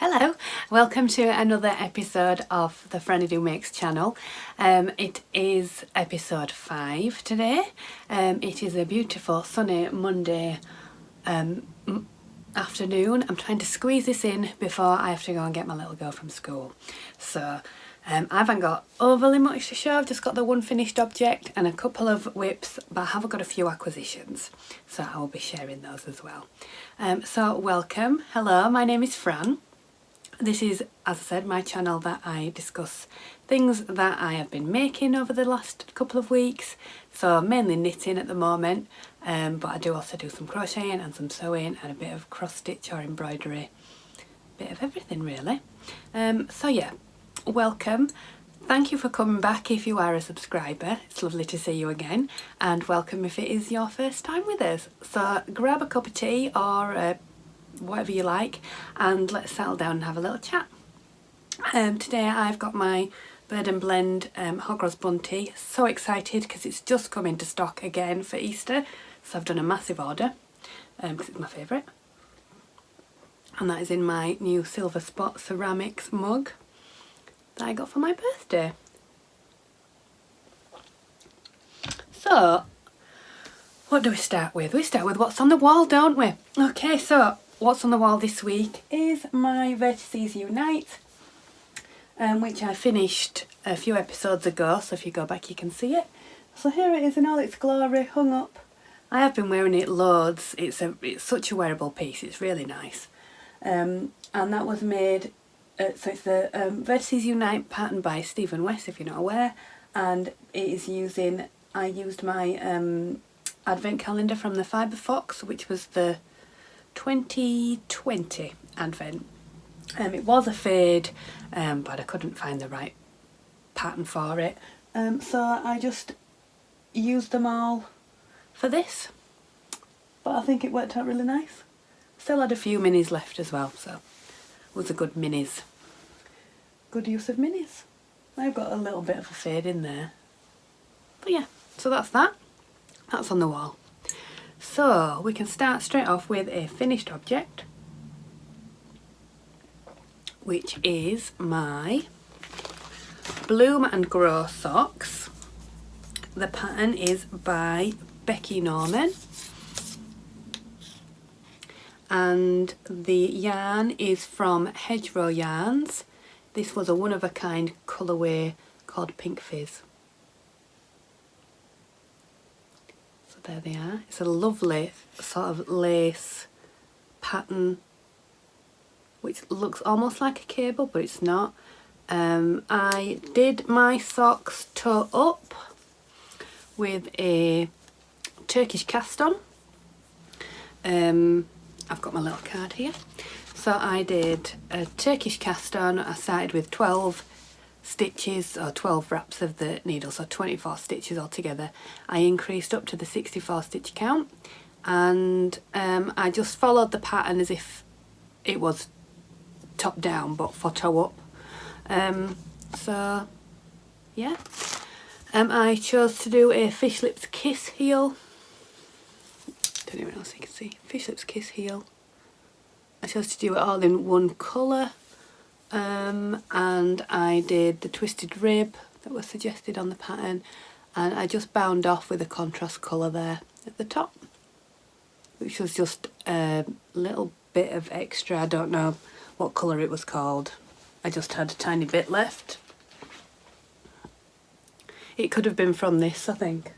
Hello, welcome to another episode of the FrannyDoMakes channel. It is episode 5 today. It is a beautiful sunny Monday afternoon. I'm trying to squeeze this in before I have to go and get my little girl from school. So I haven't got overly much to show. I've just got the one finished object and a couple of whips, but I have got a few acquisitions, so I will be sharing those as well. So welcome. Hello, my name is Fran. This is, as I said, my channel that I discuss things that I have been making over the last couple of weeks. So mainly knitting at the moment, but I do also do some crocheting and some sewing and a bit of cross stitch or embroidery. Bit of everything really. So yeah, welcome. Thank you for coming back if you are a subscriber. It's lovely to see you again, and welcome if it is your first time with us. So grab a cup of tea or whatever you like, and let's settle down and have a little chat. Today I've got my Bird and Blend Hog Roast Bun Tea. So excited because it's just come into stock again for Easter, so I've done a massive order because it's my favourite, and that is in my new silver spot ceramics mug that I got for my birthday. So what do we start with? We start with what's on the wall, don't we? Okay, so what's on the wall this week is my Vertices Unite, which I finished a few episodes ago, so if you go back you can see it. So here it is in all its glory, hung up. I have been wearing it loads. It's such a wearable piece, it's really nice. And that was made, so it's the Vertices Unite pattern by Stephen West, if you're not aware, and it is using, I used my advent calendar from the Fibre Fox, which was the 2020 advent. It was a fade, but I couldn't find the right pattern for it, so I just used them all for this, but I think it worked out really nice. Still had a few minis left as well, so it was a good minis. Good use of minis. I've got a little bit of a fade in there, but yeah, so that's on the wall. So we can start straight off with a finished object, which is my Bloom and Grow socks. The pattern is by Becky Norman, and the yarn is from Hedgerow Yarns. This was a one-of-a-kind colourway called Pink Fizz. There they are. It's a lovely sort of lace pattern which looks almost like a cable, but it's not. I did my socks toe up with a Turkish cast on. I've got my little card here. So I did a Turkish cast on. I started with 12 stitches or 12 wraps of the needle, so 24 stitches altogether. I increased up to the 64 stitch count, and I just followed the pattern as if it was top down but for toe up. So yeah, I chose to do a Fish Lips Kiss heel. Don't even know if you can see. Fish Lips Kiss heel. I chose to do it all in one colour. And I did the twisted rib that was suggested on the pattern, and I just bound off with a contrast colour there at the top, which was just a little bit of extra. I don't know what colour it was called. I just had a tiny bit left. It could have been from this, I think.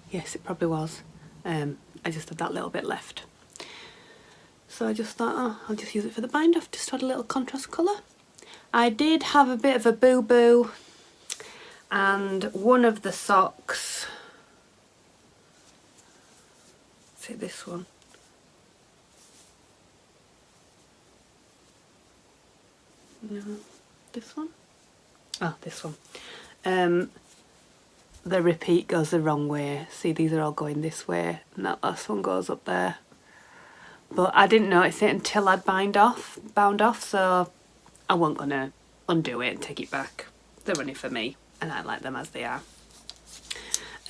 Yes, it probably was. I just had that little bit left. So I just thought, oh, I'll just use it for the bind off, just had a little contrast colour. I did have a bit of a boo-boo, and one of the socks, see this one, no, this one, oh, this one, the repeat goes the wrong way. See, these are all going this way, and that last one goes up there. But I didn't notice it until I'd bound off, so I wasn't going to undo it and take it back. They're only for me, and I like them as they are.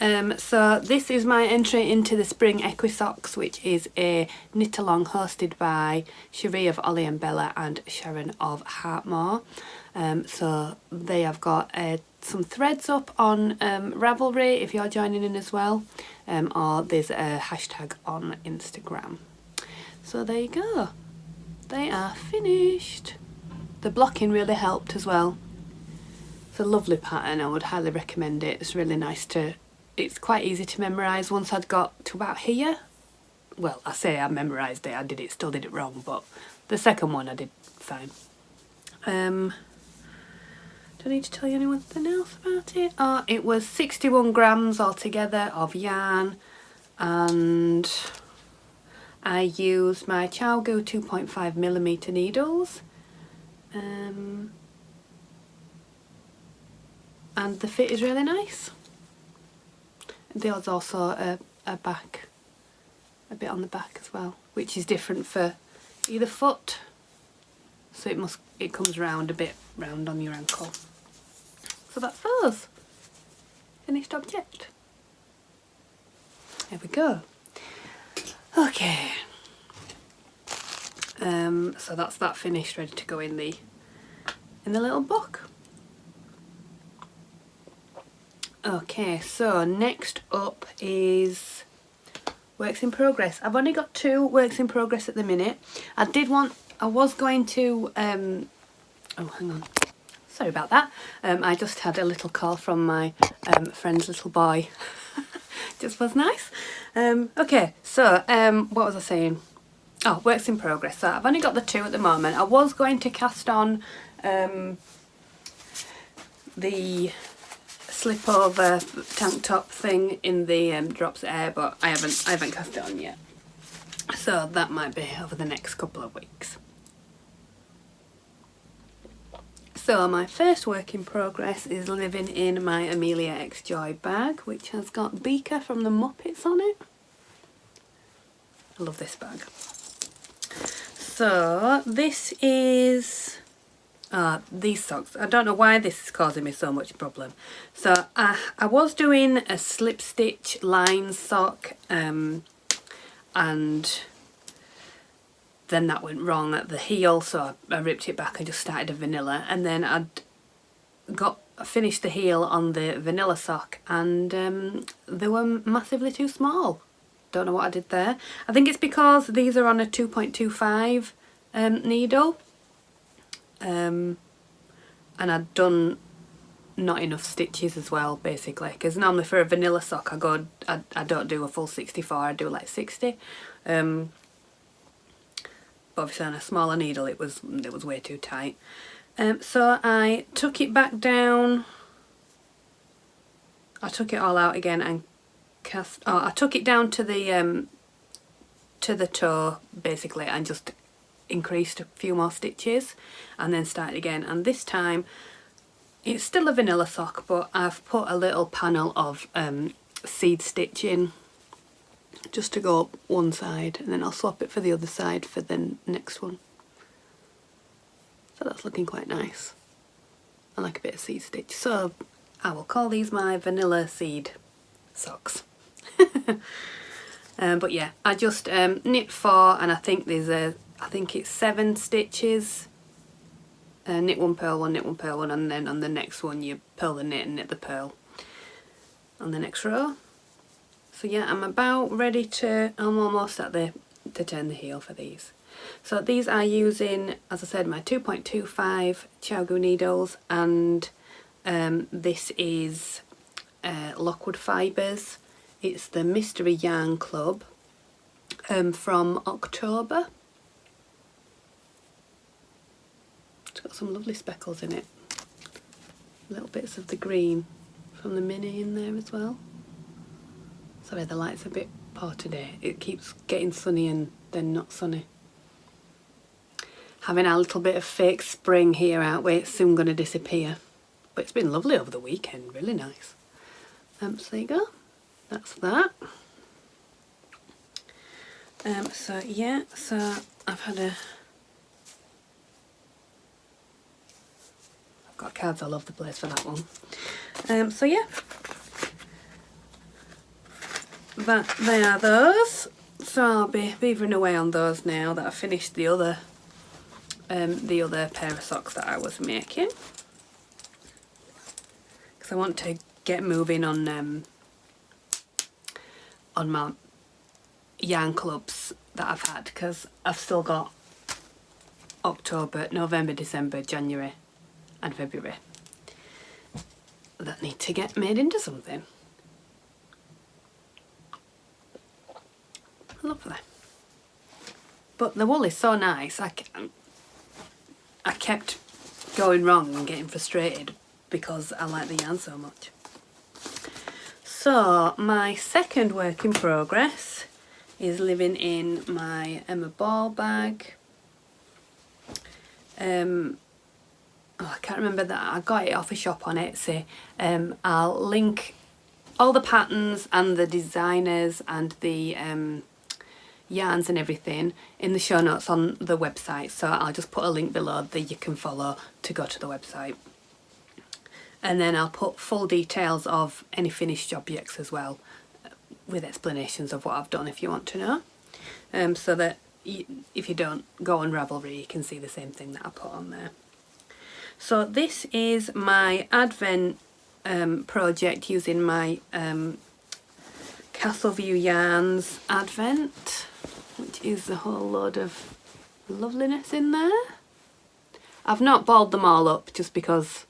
So this is my entry into the Spring Equisocks, which is a knit along hosted by Cherie of Ollie and Bella and Sharon of Heartmore. So they have got some threads up on Ravelry if you're joining in as well, or there's a hashtag on Instagram. So there you go, they are finished. The blocking really helped as well. It's a lovely pattern, I would highly recommend it. It's really nice to, it's quite easy to memorise. Once I'd got to about here, well, I say I memorised it, still did it wrong, but the second one I did fine. Do I need to tell you anything else about it? Oh, it was 61 grams altogether of yarn, and I used my Chowgu 2.5mm needles. And the fit is really nice. There's also a back, a bit on the back as well, which is different for either foot. So it comes round a bit round on your ankle. So that's those. Finished object. There we go. Okay. So that's that finished, ready to go in the little book. Okay, so next up is works in progress. I've only got 2 works in progress at the minute. I was going to, oh hang on, sorry about that. I just had a little call from my friend's little boy. Just was nice. Okay, so what was I saying? Oh, works in progress. So I've only got the 2 at the moment. I was going to cast on the slip over tank top thing in the Drops Air, but I haven't cast it on yet. So that might be over the next couple of weeks. So my first work in progress is living in my Amelia X Joy bag, which has got Beaker from the Muppets on it. I love this bag. So this is these socks. I don't know why this is causing me so much problem. So I was doing a slip stitch line sock, and then that went wrong at the heel, so I ripped it back and just started a vanilla, and then I finished the heel on the vanilla sock, and they were massively too small. Don't know what I did there. I think it's because these are on a 2.25 needle, and I'd done not enough stitches as well, basically, because normally for a vanilla sock I don't do a full 64, I do like 60. But obviously on a smaller needle it was way too tight. So I took it back down. I took it all out again and I took it down to the toe basically, and just increased a few more stitches and then started again. And this time it's still a vanilla sock, but I've put a little panel of seed stitch in just to go up one side, and then I'll swap it for the other side for the next one. So that's looking quite nice. I like a bit of seed stitch, so I will call these my vanilla seed socks. But yeah, I just knit 4, and I think it's 7 stitches. Knit 1, purl 1, knit 1, purl 1, and then on the next one you purl the knit and knit the purl on the next row. So yeah, I'm about ready I'm almost at to turn the heel for these. So these are using, as I said, my 2.25 Chowgu needles, and this is Lockwood Fibres. It's the Mystery Yarn Club from October. It's got some lovely speckles in it. Little bits of the green from the mini in there as well. Sorry, the light's a bit poor today. It keeps getting sunny and then not sunny. Having a little bit of fake spring here, aren't we? It's soon going to disappear. But it's been lovely over the weekend, really nice. So there you go. That's that. So yeah, so I've got cards all over the place for that one. So yeah, they are those. So I'll be beavering away on those now that I've finished the other pair of socks that I was making. Because I want to get moving on my yarn clubs that I've had, because I've still got October, November, December, January and February that need to get made into something. Lovely. But the wool is so nice. I kept going wrong and getting frustrated because I like the yarn so much. So my second work in progress is living in my Emma Ball bag. I can't remember that. I got it off a shop on Etsy. I'll link all the patterns and the designers and the yarns and everything in the show notes on the website, so I'll just put a link below that you can follow to go to the website, and then I'll put full details of any finished objects as well, with explanations of what I've done if you want to know, so that if you don't go on Ravelry you can see the same thing that I put on there. So this is my Advent project using my Castleview Yarns Advent, which is a whole load of loveliness in there. I've not balled them all up just because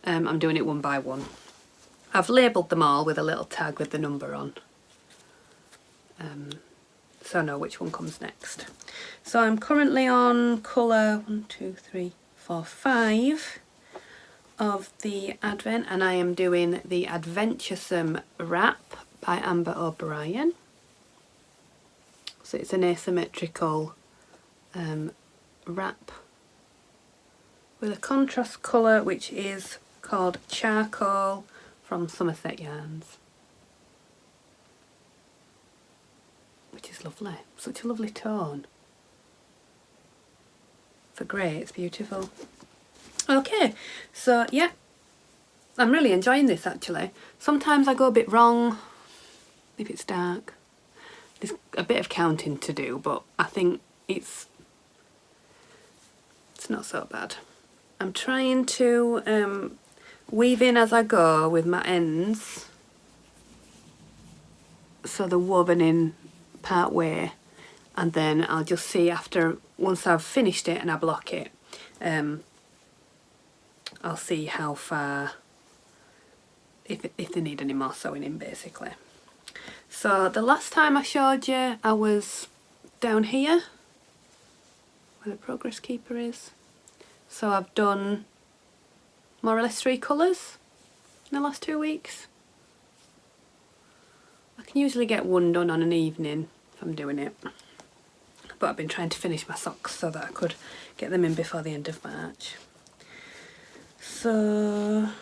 I'm doing it one by one. I've labelled them all with a little tag with the number on, so I know which one comes next. So I'm currently on colour 1, 2, 3, 4, 5 of the Advent, and I am doing the Adventuresome wrap by Amber O'Brien. So it's an asymmetrical wrap with a contrast colour which is called Charcoal from Somerset Yarns, which is lovely. Such a lovely tone. For grey it's beautiful. Okay, so yeah, I'm really enjoying this actually. Sometimes I go a bit wrong if it's dark. There's a bit of counting to do, but I think it's not so bad. I'm trying to weave in as I go with my ends, so they're woven in part way, and then I'll just see after, once I've finished it and I block it, I'll see how far, if they need any more sewing in basically. So the last time I showed you I was down here where the progress keeper is. So I've done more or less 3 colours in the last 2 weeks. I can usually get one done on an evening if I'm doing it, but I've been trying to finish my socks so that I could get them in before the end of March. So I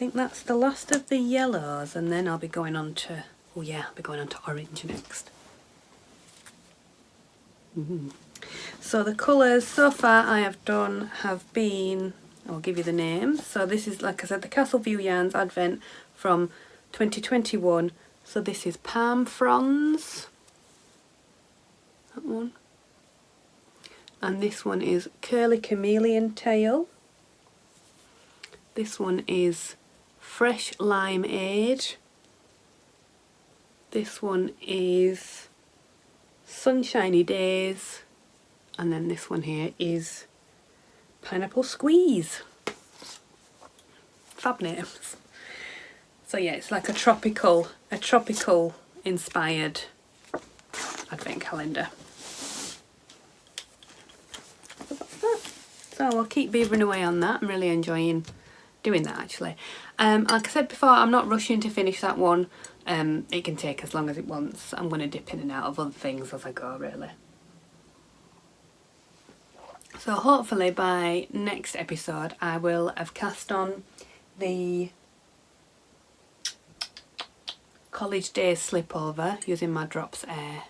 think that's the last of the yellows, and then I'll be going on to, oh yeah, I'll be going on to orange next. So the colours so far I have done have been, I'll give you the names. So this is, like I said, the Castleview Yarns Advent from 2021. So this is Palm Fronds, that one. And this one is Curly Chameleon Tail. This one is Fresh Lime Age. This one is Sunshiny Days. And then this one here is Pineapple Squeeze. Fab names. So yeah, it's like a tropical inspired advent calendar. So that's that. So I'll keep beavering away on that. I'm really enjoying doing that actually. Like I said before, I'm not rushing to finish that one. It can take as long as it wants. I'm going to dip in and out of other things as I go really. So hopefully by next episode I will have cast on the College Days Slipover using my Drops Air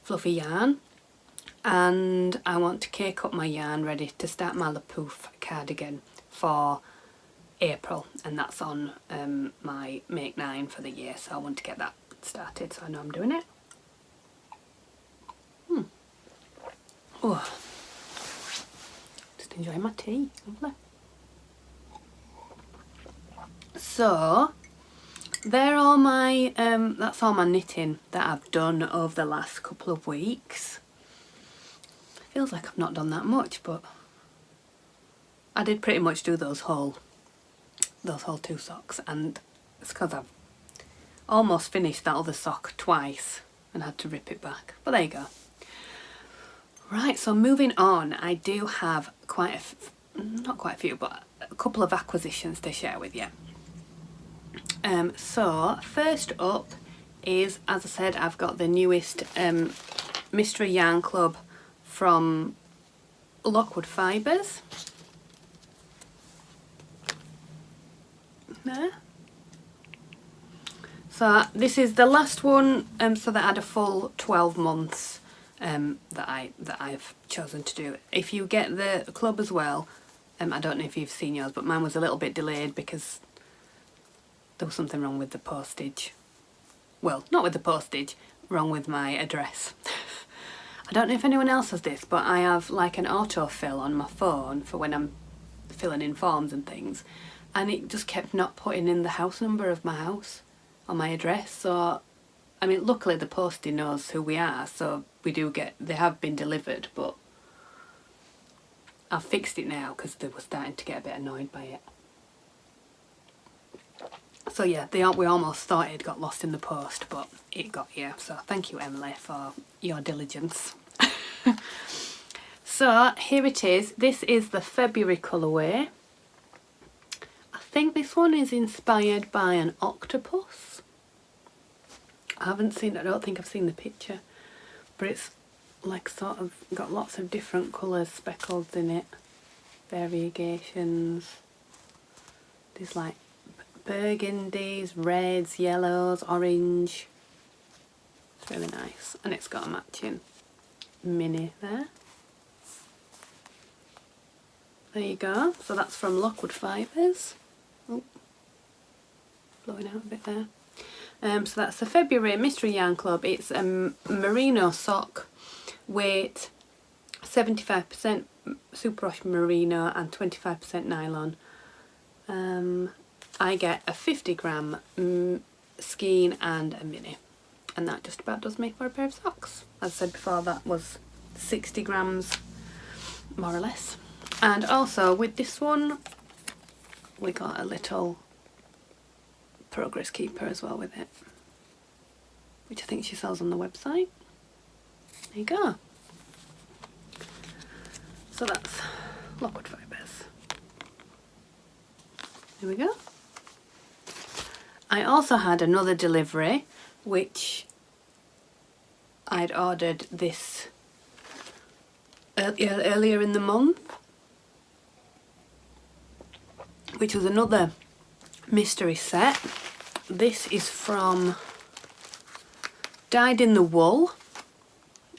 fluffy yarn, and I want to cake up my yarn ready to start my La Pouf cardigan for April, and that's on my Make 9 for the year, so I want to get that started so I know I'm doing it. Oh, just enjoying my tea, lovely. So they're all my that's all my knitting that I've done over the last couple of weeks. Feels like I've not done that much, but I did pretty much do those whole 2 socks, and it's because I've almost finished that other sock twice and had to rip it back, but there you go. Right, so moving on, I do have not quite a few, but a couple of acquisitions to share with you. So first up is, as I said, I've got the newest Mystery Yarn Club from Lockwood Fibres. There. So this is the last one, so that I had a full 12 months that I've chosen to do. If you get the club as well, I don't know if you've seen yours, but mine was a little bit delayed because there was something wrong with the postage. Well, not with the postage, wrong with my address. I don't know if anyone else has this, but I have like an autofill on my phone for when I'm filling in forms and things, and it just kept not putting in the house number of my house on my address. So, I mean, luckily the postie knows who we are, so they have been delivered, but I've fixed it now because they were starting to get a bit annoyed by it. So yeah, we almost thought it got lost in the post, but it got here. So thank you, Emily, for your diligence. So here it is. This is the February colourway. I think this one is inspired by an octopus. I don't think I've seen the picture, but it's like sort of got lots of different colours speckled in it. Variegations. There's like burgundies, reds, yellows, orange. It's really nice, and it's got a matching mini there. There you go. So that's from Lockwood Fibres. Oh, blowing out a bit there. So that's the February Mystery Yarn Club. It's a merino sock, weight 75% superwash merino and 25% nylon. I get a 50g skein and a mini, and that just about does me for a pair of socks. As I said before, that was 60 grams more or less. And also with this one we got a little progress keeper as well with it, which I think she sells on the website. There you go. So that's Lockwood Fibres. There we go. I also had another delivery, which I'd ordered this earlier in the month, which was another mystery set. This is from Dyed in the Wool.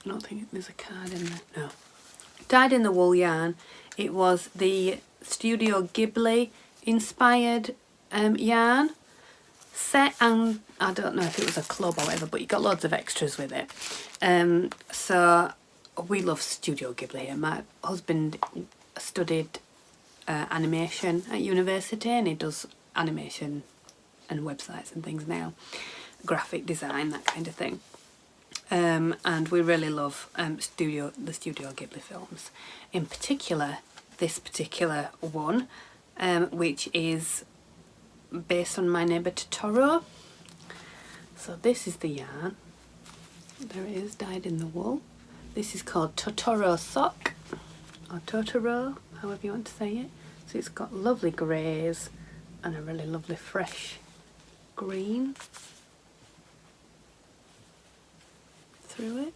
I don't think there's a card in there. No. Dyed in the Wool yarn. It was the Studio Ghibli inspired yarn set, and I don't know if it was a club or whatever, but you got loads of extras with it. So we love Studio Ghibli here. My husband studied animation at university, and he does animation and websites and things now, graphic design, that kind of thing. And we really love the Studio Ghibli films. In particular, this particular one, which is based on My Neighbour Totoro. So this is the yarn. There it is, dyed in the wool. This is called Totoro Sock, or Totoro, however you want to say it. So it's got lovely greys and a really lovely fresh green through it.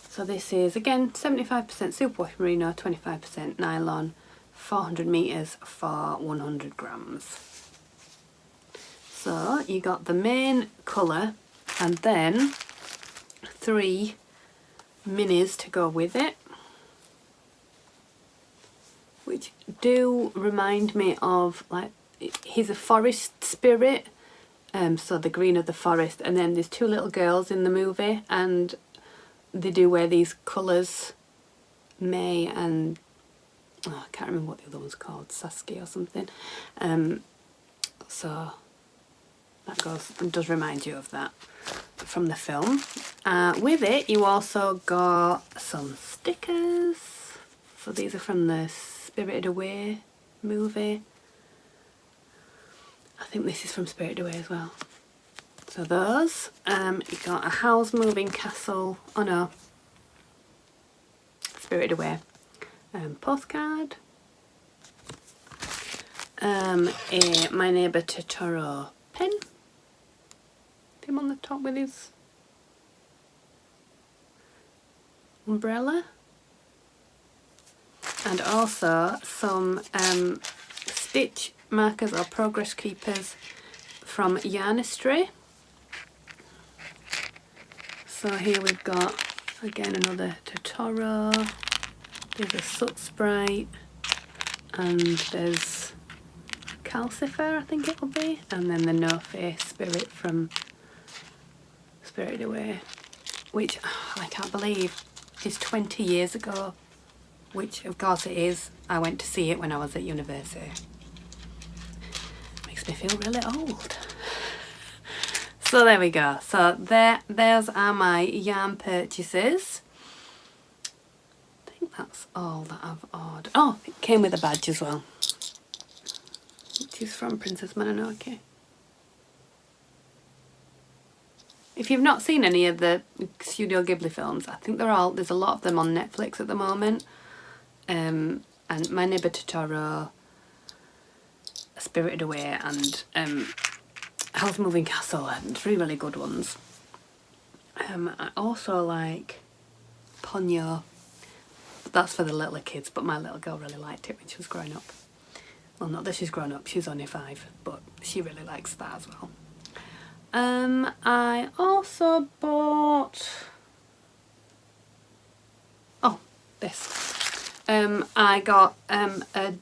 So this is again 75% superwash merino, 25% nylon, 400 meters for 100 grams. So you got the main colour and then 3 minis to go with it, which do remind me of, like, he's a forest spirit, so the green of the forest, and then there's two little girls in the movie and they do wear these colours, May and I can't remember what the other one's called, Saskia or something. So that does remind you of that from the film. With it you also got some stickers. So these are from the Spirited Away movie. I think this is from Spirited Away as well. So those. You got a house moving castle. Oh no. Spirited Away. Postcard. A My Neighbour Totoro pen. Him on the top with his umbrella. And also some stitch markers or progress keepers from Yarnistry. So here we've got again another Totoro, there's a Soot Sprite, and there's Calcifer, I think it will be, and then the No Face Spirit from Spirited Away, which I can't believe is 20 years ago, which of course it is. I went to see it when I was at university. Makes me feel really old. So there we go. So there's are my yarn purchases. I think that's all that I've ordered. Oh, it came with a badge as well, which is from Princess Mononoke. If you've not seen any of the Studio Ghibli films, I think there's a lot of them on Netflix at the moment. And My Neighbour Totoro, Spirited Away, and House Moving Castle, and three really good ones. I also like Ponyo. That's for the littler kids, but my little girl really liked it when she was growing up. Well, not that she's grown up, she's only 5, but she really likes that as well. I also bought, this. I got a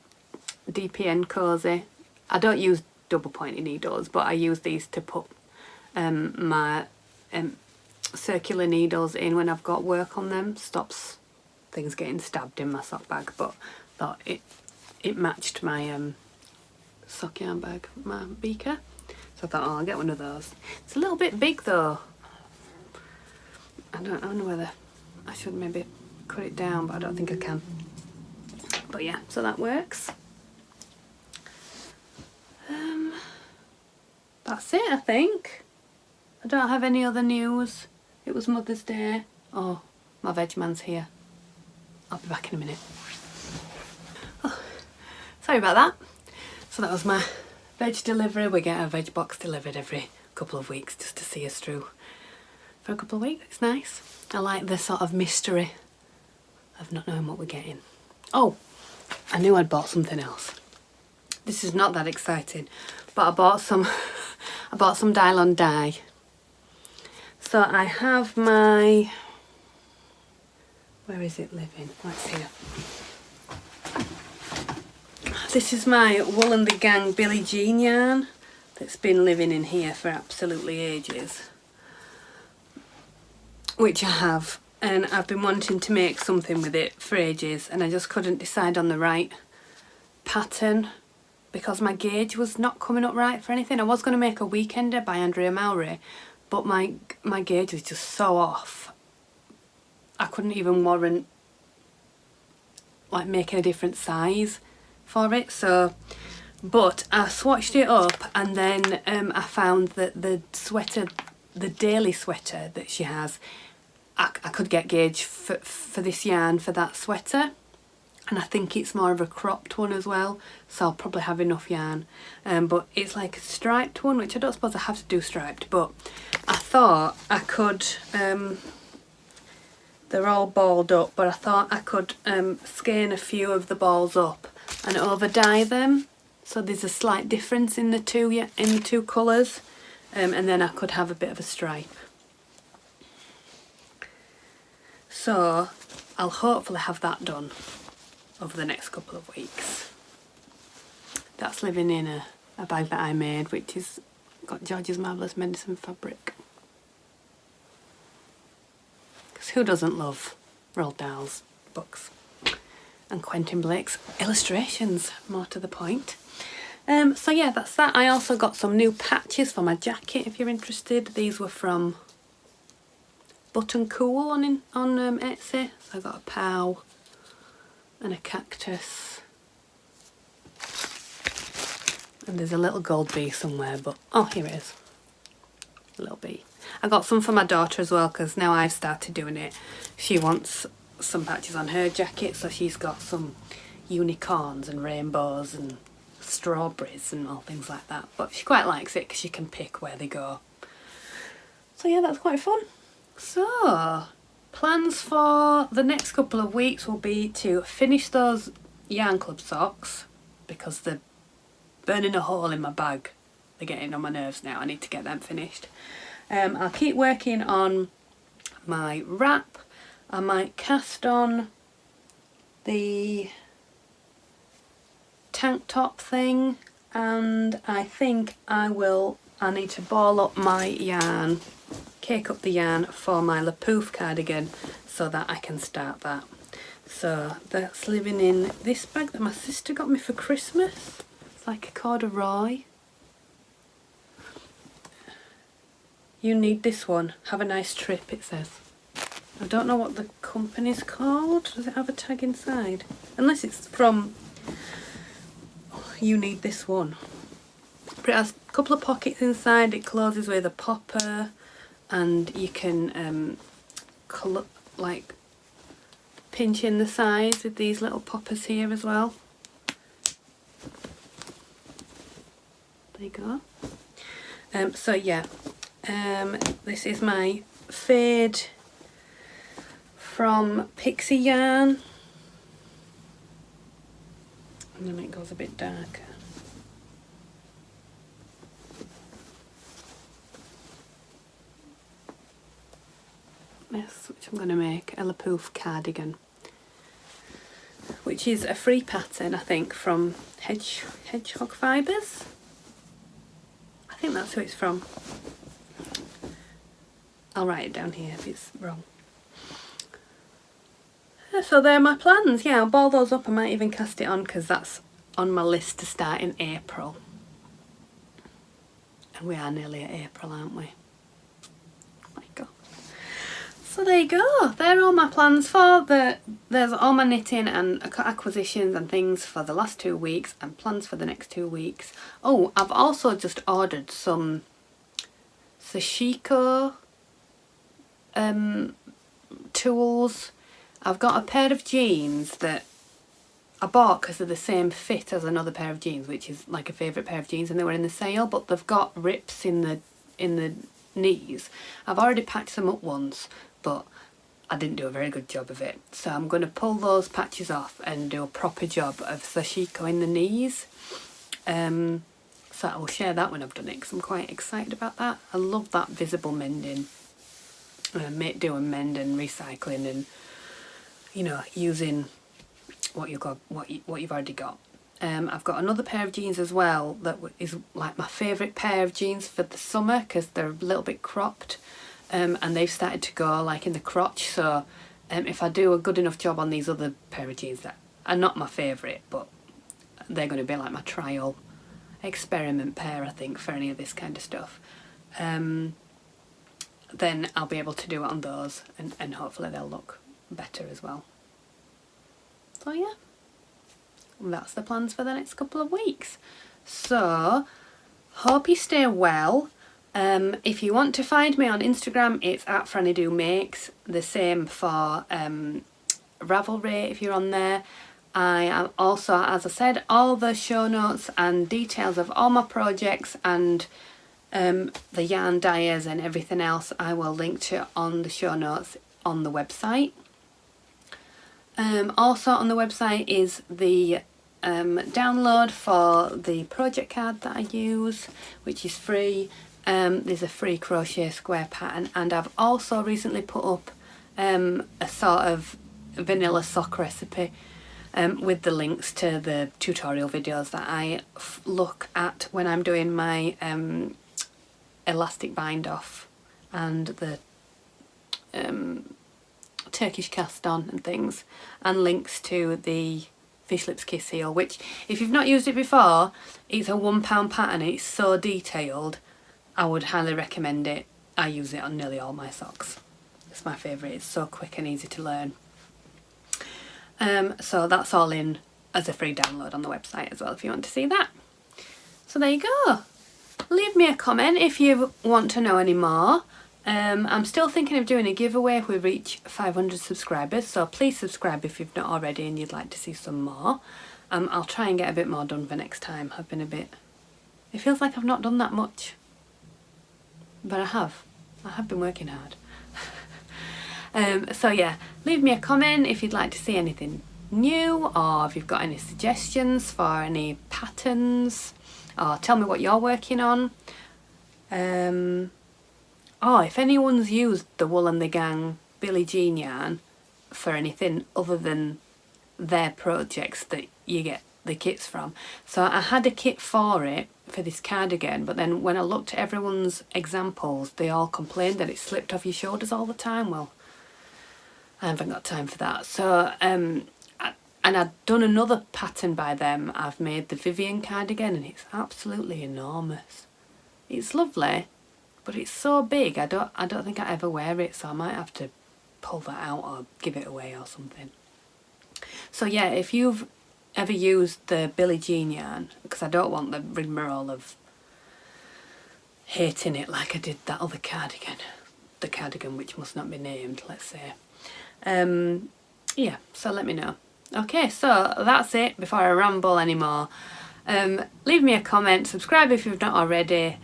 DPN cozy. I don't use double pointy needles, but I use these to put my circular needles in when I've got work on them. Stops things getting stabbed in my sock bag, but thought it matched my sock yarn bag, my beaker. So I thought, I'll get one of those. It's a little bit big though. I don't know whether I should maybe cut it down, but I don't think I can. But yeah, so that works. That's it, I think. I don't have any other news. It was Mother's Day. Oh, my veg man's here. I'll be back in a minute. Oh, sorry about that. So that was my veg delivery. We get our veg box delivered every couple of weeks just to see us through for a couple of weeks. It's nice. I like the sort of mystery of not knowing what we're getting. Oh, I knew I'd bought something else. This is not that exciting, but I bought some Dylon dye. So I have my, where is it living? Let's see. This is my Wool and the Gang Billie Jean yarn that's been living in here for absolutely ages, which I have, and I've been wanting to make something with it for ages, and I just couldn't decide on the right pattern because my gauge was not coming up right for anything. I was going to make a Weekender by Andrea Mowry, but my gauge was just so off. I couldn't even warrant like making a different size for it. So, but I swatched it up, and then I found that the sweater, the daily sweater that she has, I could get gauge for this yarn for that sweater, and I think it's more of a cropped one as well, so I'll probably have enough yarn. But it's like a striped one, which I don't suppose I have to do striped, but I thought I could, they're all balled up, but I thought I could skein a few of the balls up and over dye them, so there's a slight difference in the two colours, and then I could have a bit of a stripe. So I'll hopefully have that done over the next couple of weeks. That's living in a bag that I made, which is got George's Marvellous Medicine fabric. Because who doesn't love Roald Dahl's books? And Quentin Blake's illustrations, more to the point. So yeah, that's that. I also got some new patches for my jacket if you're interested. These were from Button Cool on Etsy. So I got a pow and a cactus. And there's a little gold bee somewhere, but oh, here it is. A little bee. I got some for my daughter as well, because now I've started doing it. She wants some patches on her jacket, so she's got some unicorns and rainbows and strawberries and all things like that. But she quite likes it because she can pick where they go. So yeah, that's quite fun. So, plans for the next couple of weeks will be to finish those Yarn Club socks, because they're burning a hole in my bag. They're getting on my nerves now. I need to get them finished. I'll keep working on my wrap. I might cast on the tank top thing, and I think I need to ball up my yarn, cake up the yarn for my Le Pouf cardigan so that I can start that. So that's living in this bag that my sister got me for Christmas. It's like a corduroy. You need this one. Have a nice trip, it says. I don't know what the company's called. Does it have a tag inside? Unless it's from You Need This One. But it has a couple of pockets inside. It closes with a popper, and you can like pinch in the sides with these little poppers here as well. There you go. So yeah, this is my fade from Pixie Yarn, and then it goes a bit darker. This, which I'm going to make a Le Pouf cardigan, which is a free pattern, I think, from Hedgehog Fibres. I think that's who it's from. I'll write it down here if it's wrong. So they're my plans. Yeah, I'll ball those up. I might even cast it on, because that's on my list to start in April. And we are nearly at April, aren't we? Oh my God. So there you go. They're all my plans for there's all my knitting and acquisitions and things for the last 2 weeks, and plans for the next 2 weeks. Oh, I've also just ordered some Sashiko tools. I've got a pair of jeans that I bought because they're the same fit as another pair of jeans, which is like a favourite pair of jeans, and they were in the sale, but they've got rips in the knees. I've already patched them up once, but I didn't do a very good job of it. So I'm going to pull those patches off and do a proper job of Sashiko in the knees. So I will share that when I've done it, because I'm quite excited about that. I love that visible mending. Make, do and mend and recycling, and you know, using what you've already got. I've got another pair of jeans as well that is like my favourite pair of jeans for the summer, because they're a little bit cropped, and they've started to go like in the crotch. So if I do a good enough job on these other pair of jeans that are not my favourite, but they're going to be like my trial experiment pair, I think, for any of this kind of stuff, then I'll be able to do it on those, and hopefully they'll look better as well. So yeah, that's the plans for the next couple of weeks. So hope you stay well. If you want to find me on Instagram, it's at FrannyDoMakes. The same for Ravelry if you're on there. I am also, as I said, all the show notes and details of all my projects and the yarn dyers and everything else I will link to on the show notes on the website. Also on the website is the download for the project card that I use, which is free. There's a free crochet square pattern, and I've also recently put up a sort of vanilla sock recipe with the links to the tutorial videos that I look at when I'm doing my elastic bind off and the Turkish cast on and things, and links to the Fish Lips Kiss Heel, which if you've not used it before, it's a £1 pattern. It's so detailed. I would highly recommend it. I use it on nearly all my socks. It's my favourite. It's so quick and easy to learn. So that's all in as a free download on the website as well if you want to see that. So there you go. Leave me a comment if you want to know any more. I'm still thinking of doing a giveaway if we reach 500 subscribers, so please subscribe if you've not already and you'd like to see some more. I'll try and get a bit more done for next time. I've been it feels like I've not done that much, but I have been working hard. So yeah, leave me a comment if you'd like to see anything new, or if you've got any suggestions for any patterns, or tell me what you're working on. Oh, if anyone's used the Wool and the Gang Billie Jean yarn for anything other than their projects that you get the kits from. So I had a kit for it, for this cardigan, but then when I looked at everyone's examples, they all complained that it slipped off your shoulders all the time. Well, I haven't got time for that. So, and I'd done another pattern by them. I've made the Vivian cardigan and it's absolutely enormous. It's lovely, but it's so big. I don't think I ever wear it, so I might have to pull that out or give it away or something. So yeah, if you've ever used the Billie Jean yarn, because I don't want the rigmarole of hating it like I did that other cardigan, the cardigan which must not be named, let's say. Yeah, so let me know. Okay, so that's it before I ramble anymore. Leave me a comment, subscribe if you've not already,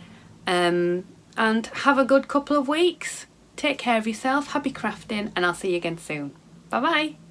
and have a good couple of weeks. Take care of yourself, happy crafting, and I'll see you again soon. Bye bye.